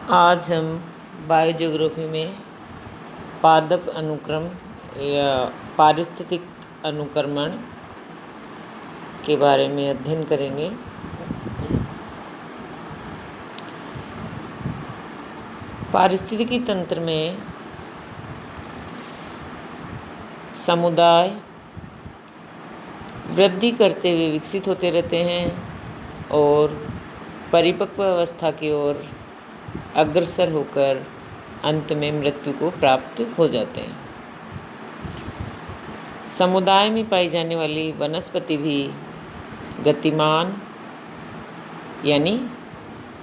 आज हम बायोज्योग्राफी में पादप अनुक्रम या पारिस्थितिक अनुक्रमण के बारे में अध्ययन करेंगे। पारिस्थितिकी तंत्र में समुदाय वृद्धि करते हुए विकसित होते रहते हैं और परिपक्व अवस्था की ओर अग्रसर होकर अंत में मृत्यु को प्राप्त हो जाते हैं। समुदाय में पाई जाने वाली वनस्पति भी गतिमान यानी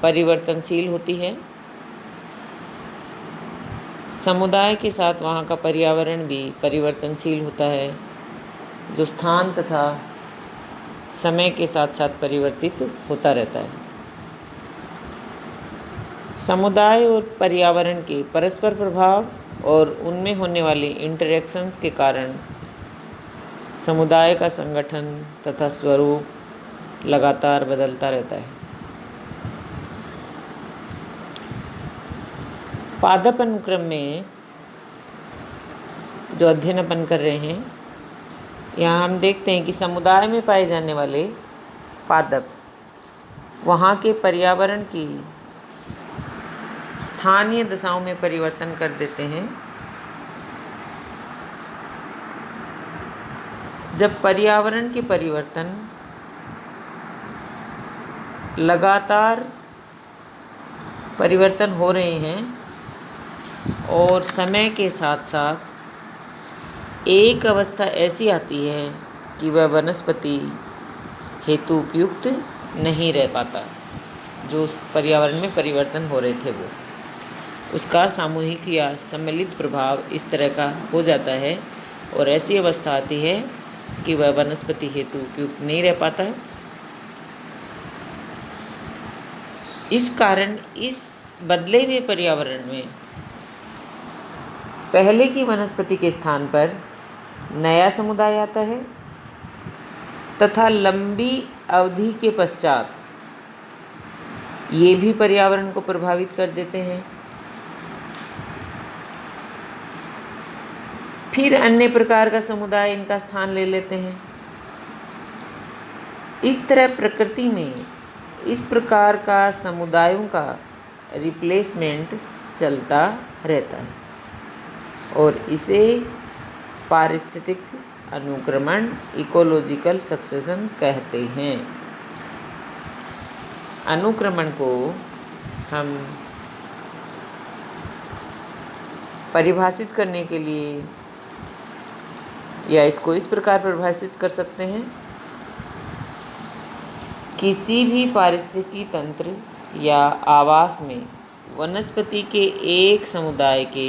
परिवर्तनशील होती है। समुदाय के साथ वहाँ का पर्यावरण भी परिवर्तनशील होता है, जो स्थान तथा समय के साथ साथ परिवर्तित होता रहता है। समुदाय और पर्यावरण के परस्पर प्रभाव और उनमें होने वाली इंटरैक्शंस के कारण समुदाय का संगठन तथा स्वरूप लगातार बदलता रहता है। पादप अनुक्रम में जो अध्ययन अपन कर रहे हैं, यहाँ हम देखते हैं कि समुदाय में पाए जाने वाले पादप वहाँ के पर्यावरण की स्थानीय दशाओं में परिवर्तन कर देते हैं। जब पर्यावरण के परिवर्तन लगातार परिवर्तन हो रहे हैं और समय के साथ साथ एक अवस्था ऐसी आती है कि वह वनस्पति हेतु उपयुक्त नहीं रह पाता, जो पर्यावरण में परिवर्तन हो रहे थे वो उसका सामूहिक या सम्मिलित प्रभाव इस तरह का हो जाता है और ऐसी अवस्था आती है कि वह वनस्पति हेतु उपयुक्त नहीं रह पाता। इस कारण इस बदले हुए पर्यावरण में पहले की वनस्पति के स्थान पर नया समुदाय आता है तथा लंबी अवधि के पश्चात ये भी पर्यावरण को प्रभावित कर देते हैं। फिर अन्य प्रकार का समुदाय इनका स्थान ले लेते हैं। इस तरह प्रकृति में इस प्रकार का समुदायों का रिप्लेसमेंट चलता रहता है और इसे पारिस्थितिक अनुक्रमण इकोलॉजिकल सक्सेशन कहते हैं। अनुक्रमण को हम परिभाषित करने के लिए या इसको इस प्रकार परिभाषित कर सकते हैं, किसी भी पारिस्थितिकी तंत्र या आवास में वनस्पति के एक समुदाय के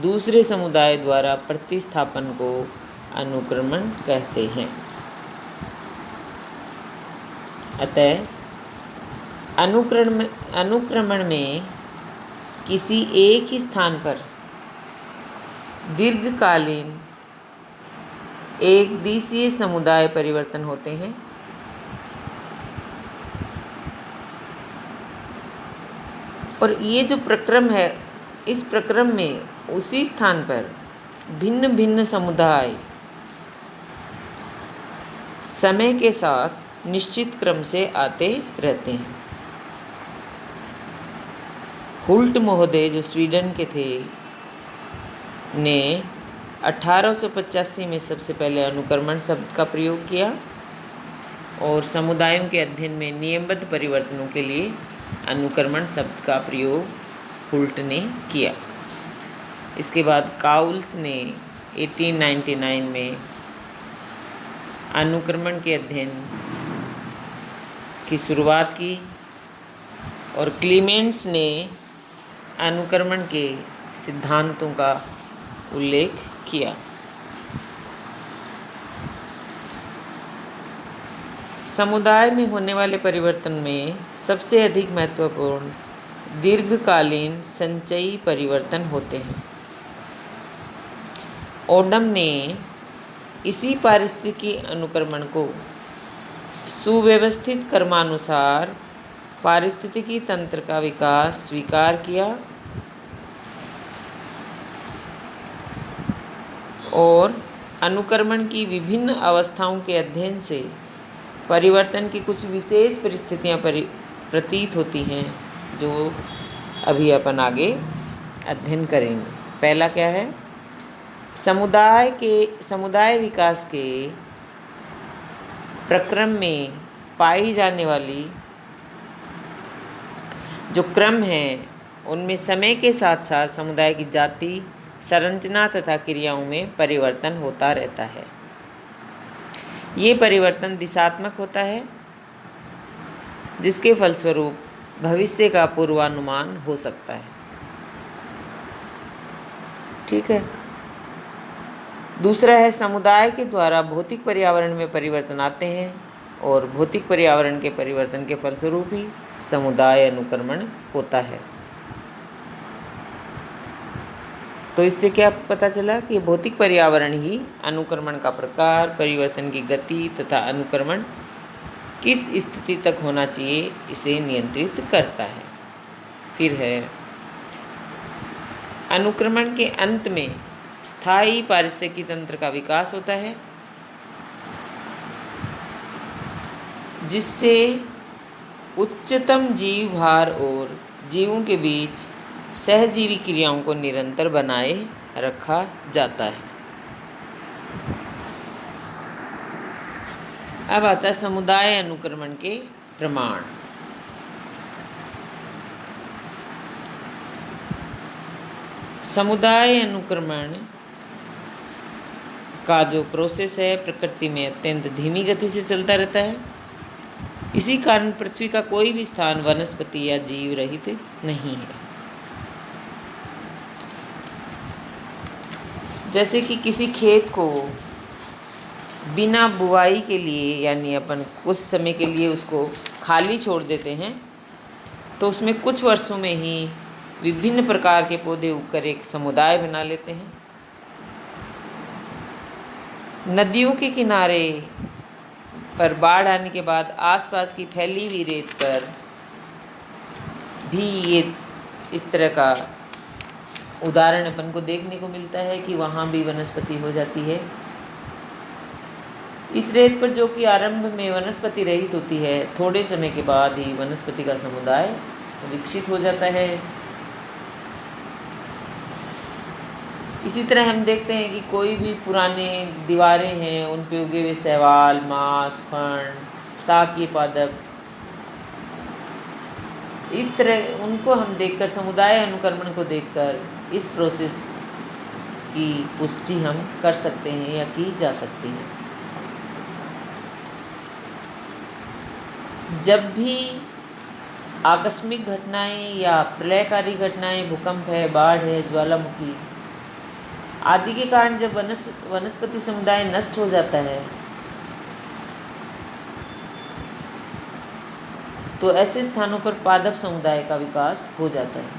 दूसरे समुदाय द्वारा प्रतिस्थापन को अनुक्रमण कहते हैं। अतः अनुक्रमण में किसी एक ही स्थान पर दीर्घकालीन एक दिशीय समुदाय परिवर्तन होते हैं। और ये जो प्रक्रम है, इस प्रक्रम में उसी स्थान पर भिन्न भिन्न समुदाय समय के साथ निश्चित क्रम से आते रहते हैं। हुल्ट महोदय जो स्वीडन के थे ने 1885 में सबसे पहले अनुक्रमण शब्द का प्रयोग किया और समुदायों के अध्ययन में नियमबद्ध परिवर्तनों के लिए अनुक्रमण शब्द का प्रयोग हुल्ट ने किया। इसके बाद काउल्स ने 1899 में अनुक्रमण के अध्ययन की शुरुआत की और क्लीमेंट्स ने अनुक्रमण के सिद्धांतों का उल्लेख किया। समुदाय में होने वाले परिवर्तन में सबसे अधिक महत्वपूर्ण दीर्घकालीन संचयी परिवर्तन होते हैं। ओडम ने इसी पारिस्थितिकी अनुक्रमण को सुव्यवस्थित क्रमानुसार पारिस्थितिकी तंत्र का विकास स्वीकार किया और अनुक्रमण की विभिन्न अवस्थाओं के अध्ययन से परिवर्तन की कुछ विशेष परिस्थितियां प्रतीत होती हैं, जो अभी अपन आगे अध्ययन करेंगे। पहला क्या है? समुदाय विकास के प्रक्रम में पाई जाने वाली जो क्रम हैं, उनमें समय के साथ साथ समुदाय की जाति, संरचना तथा क्रियाओं में परिवर्तन होता रहता है। ये परिवर्तन दिशात्मक होता है, जिसके फलस्वरूप भविष्य का पूर्वानुमान हो सकता है। ठीक है। दूसरा है, समुदाय के द्वारा भौतिक पर्यावरण में परिवर्तन आते हैं और भौतिक पर्यावरण के परिवर्तन के फलस्वरूप ही समुदाय अनुक्रमण होता है। तो इससे क्या पता चला कि भौतिक पर्यावरण ही अनुक्रमण का प्रकार, परिवर्तन की गति तथा अनुक्रमण किस स्थिति तक होना चाहिए इसे नियंत्रित करता है। फिर है, अनुक्रमण के अंत में स्थायी पारिस्थितिकी तंत्र का विकास होता है, जिससे उच्चतम जीव भार और जीवों के बीच सहजीवी क्रियाओं को निरंतर बनाए रखा जाता है। अब आता है समुदाय अनुक्रमण के प्रमाण। समुदाय अनुक्रमण का जो प्रोसेस है प्रकृति में अत्यंत धीमी गति से चलता रहता है। इसी कारण पृथ्वी का कोई भी स्थान वनस्पति या जीव रहित नहीं है। जैसे कि किसी खेत को बिना बुआई के लिए, यानी अपन कुछ समय के लिए उसको खाली छोड़ देते हैं, तो उसमें कुछ वर्षों में ही विभिन्न प्रकार के पौधे उगकर एक समुदाय बना लेते हैं। नदियों के किनारे पर बाढ़ आने के बाद आसपास की फैली हुई रेत पर भी ये इस तरह का उदाहरण अपन को देखने को मिलता है कि वहाँ भी वनस्पति हो जाती है। इस रेत पर, जो कि आरंभ में वनस्पति रहित होती है, थोड़े समय के बाद ही वनस्पति का समुदाय विकसित हो जाता है। इसी तरह हम देखते हैं कि कोई भी पुराने दीवारें हैं, उन पे उगे हुए शैवाल, मांस, फर्ण, शाकीय पादप, इस तरह उनको हम देखकर, समुदाय अनुक्रमण को देखकर इस प्रोसेस की पुष्टि हम कर सकते हैं या की जा सकती है। जब भी आकस्मिक घटनाएं या प्रलयकारी घटनाएं, भूकंप है, बाढ़ है, ज्वालामुखी आदि के कारण जब वनस्पति समुदाय नष्ट हो जाता है, तो ऐसे स्थानों पर पादप समुदाय का विकास हो जाता है।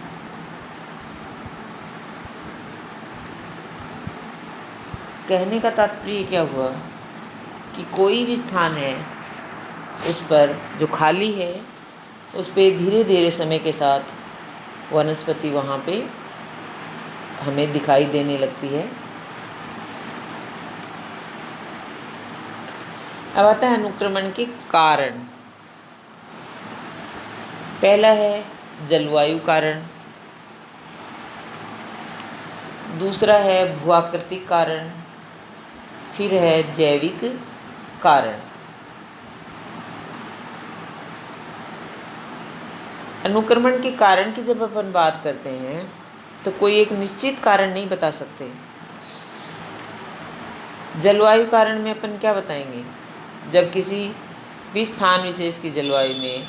कहने का तात्पर्य क्या हुआ कि कोई भी स्थान है, उस पर जो खाली है, उस पर धीरे धीरे समय के साथ वनस्पति वहाँ पे हमें दिखाई देने लगती है। अब आता है अनुक्रमण के कारण। पहला है जलवायु कारण, दूसरा है भूआकृतिक कारण, फिर है जैविक कारण। अनुक्रमण के कारण की जब अपन बात करते हैं तो कोई एक निश्चित कारण नहीं बता सकते। जलवायु कारण में अपन क्या बताएंगे? जब किसी भी स्थान विशेष की जलवायु में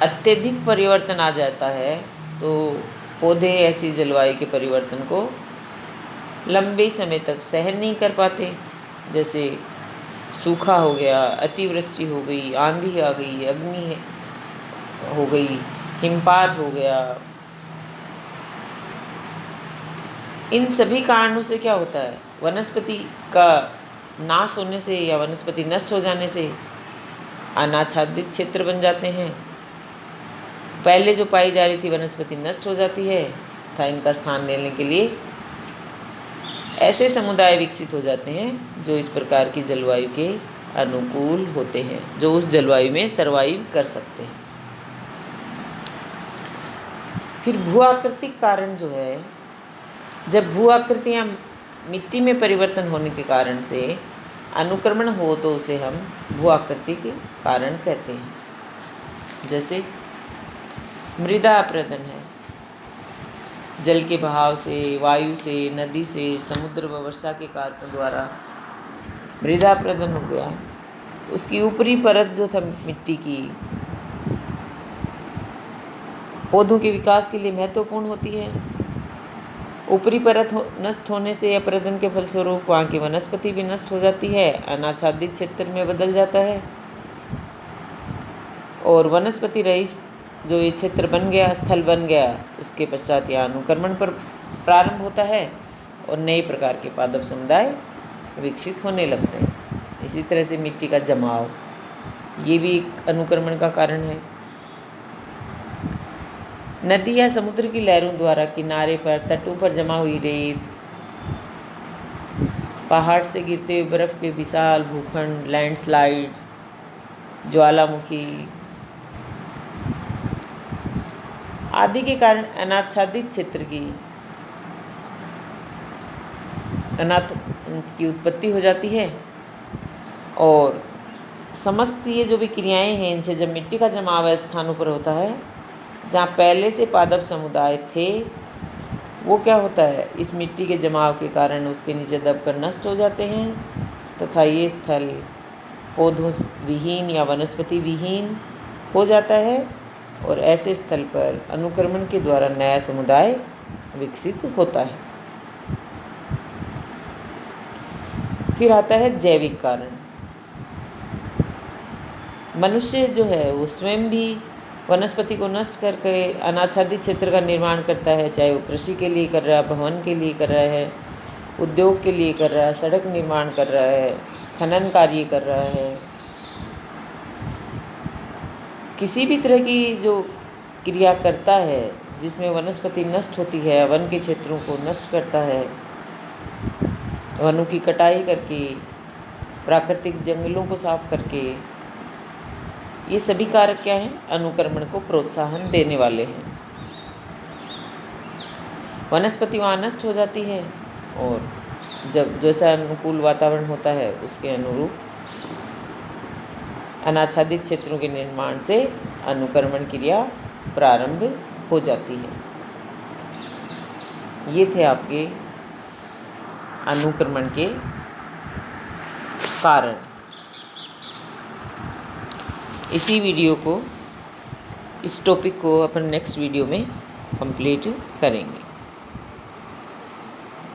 अत्यधिक परिवर्तन आ जाता है, तो पौधे ऐसी जलवायु के परिवर्तन को लंबे समय तक सहन नहीं कर पाते। जैसे सूखा हो गया, अतिवृष्टि हो गई, आंधी आ गई, अग्नि हो गई, हिमपात हो गया। इन सभी कारणों से क्या होता है, वनस्पति का नाश होने से या वनस्पति नष्ट हो जाने से अनाच्छादित क्षेत्र बन जाते हैं। पहले जो पाई जा रही थी वनस्पति नष्ट हो जाती है तथा इनका स्थान लेने के लिए ऐसे समुदाय विकसित हो जाते हैं जो इस प्रकार की जलवायु के अनुकूल होते हैं, जो उस जलवायु में सर्वाइव कर सकते हैं। फिर भू आकृतिक कारण जो है, जब भू आकृतियाँ मिट्टी में परिवर्तन होने के कारण से अनुक्रमण हो तो उसे हम भू आकृतिक कारण कहते हैं। जैसे मृदा अपरदन है, जल के बहाव से, वायु से, नदी से, समुद्र व वर्षा के कारकों द्वारा मृदा अपरदन हो गया। उसकी ऊपरी परत जो था मिट्टी की, पौधों के विकास के लिए महत्वपूर्ण होती है। ऊपरी परत नष्ट होने से अपरदन के फलस्वरूप वहाँ की वनस्पति भी नष्ट हो जाती है, अनाच्छादित क्षेत्र में बदल जाता है और वनस्पति रहित जो ये क्षेत्र बन गया, स्थल बन गया, उसके पश्चात यहाँ अनुक्रमण पर प्रारंभ होता है और नए प्रकार के पादप समुदाय विकसित होने लगते हैं। इसी तरह से मिट्टी का जमाव, ये भी एक अनुक्रमण का कारण है। नदी या समुद्र की लहरों द्वारा किनारे पर, तटों पर जमा हुई रेत, पहाड़ से गिरते हुए बर्फ के विशाल भूखंड, लैंडस्लाइड्स, ज्वालामुखी आदि के कारण अनाच्छादित क्षेत्र की उत्पत्ति हो जाती है और समस्त ये जो भी क्रियाएं हैं, इनसे जब मिट्टी का जमाव स्थानों पर होता है जहाँ पहले से पादप समुदाय थे, वो क्या होता है, इस मिट्टी के जमाव के कारण उसके नीचे दबकर नष्ट हो जाते हैं तथा ये स्थल पौधों विहीन या वनस्पति विहीन हो जाता है और ऐसे स्थल पर अनुक्रमण के द्वारा नया समुदाय विकसित होता है। फिर आता है जैविक कारण। मनुष्य जो है वो स्वयं भी वनस्पति को नष्ट करके अनाच्छादित क्षेत्र का निर्माण करता है, चाहे वो कृषि के लिए कर रहा है, भवन के लिए कर रहा है, उद्योग के लिए कर रहा है, सड़क निर्माण कर रहा है, खनन कार्य कर रहा है। किसी भी तरह की जो क्रिया करता है जिसमें वनस्पति नष्ट होती है, वन के क्षेत्रों को नष्ट करता है, वनों की कटाई करके, प्राकृतिक जंगलों को साफ करके, ये सभी कारक क्या हैं, अनुक्रमण को प्रोत्साहन देने वाले हैं। वनस्पति वहाँ नष्ट हो जाती है और जब जैसा अनुकूल वातावरण होता है उसके अनुरूप अनाच्छादित क्षेत्रों के निर्माण से अनुक्रमण क्रिया प्रारंभ हो जाती है। ये थे आपके अनुक्रमण के कारण। इसी वीडियो को, इस टॉपिक को अपन नेक्स्ट वीडियो में कंप्लीट करेंगे।